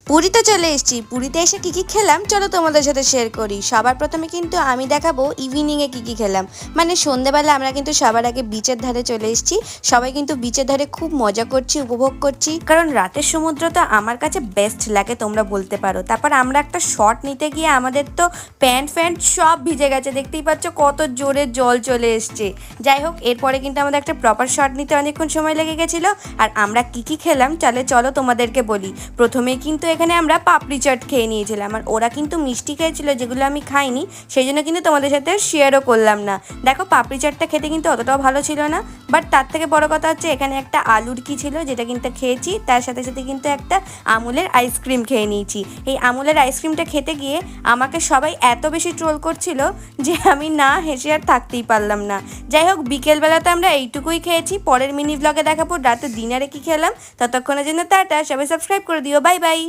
পুরীতে চলে এসেছি। পুরীতে এসে কি খেলাম চলো তোমাদের সাথে শেয়ার করি। সবার প্রথমে কিন্তু আমি দেখাবো ইভিনিংয়ে কি খেলাম। মানে সন্ধ্যেবেলা আমরা কিন্তু সবার আগে বিচের ধারে চলে এসেছি। সবাই কিন্তু বিচের ধারে খুব মজা করছি, উপভোগ করছি, কারণ রাতের সমুদ্র তো আমার কাছে বেস্ট লাগে তোমরা বলতে পারো। তারপর আমরা একটা শট নিতে গিয়ে আমাদের তো প্যান্ট সব ভিজে গেছে, দেখতেই পাচ্ছ কত জোরে জল চলে এসছে। যাই হোক, এরপরে কিন্তু আমাদের একটা প্রপার শট নিতে অনেকক্ষণ সময় লেগে গেছিলো। আর আমরা কি খেলাম চলো তোমাদেরকে বলি। প্রথমেই কিন্তু এখানে আমরা পাপড়ি চাট খেয়ে নিয়েছিলাম, আর ওরা কিন্তু মিষ্টি খেয়েছিল যেগুলো আমি খাইনি, সেই জন্য কিন্তু তোমাদের সাথে শেয়ারও করলাম না। দেখো, পাপড়ি চাটটা খেতে কিন্তু অতটাও ভালো ছিল না, বাট তার থেকে বড় কথা হচ্ছে এখানে একটা আলুর কি ছিল যেটা কিন্তু খেয়েছি, তার সাথে সাথে কিন্তু একটা আমুলের আইসক্রিম খেয়ে নিয়েছি। এই আমুলের আইসক্রিমটা খেতে গিয়ে আমাকে সবাই এত বেশি ট্রোল করছিল যে আমি না হেসে আর থাকতেই পারলাম না। যাই হোক, বিকেলবেলাতে আমরা এইটুকুই খেয়েছি। পরের মিনি ব্লগে দেখাবো রাতে ডিনারে কি খেলাম। ততক্ষণের জন্য টাটা, সবাই সাবস্ক্রাইব করে দিও, বাই বাই।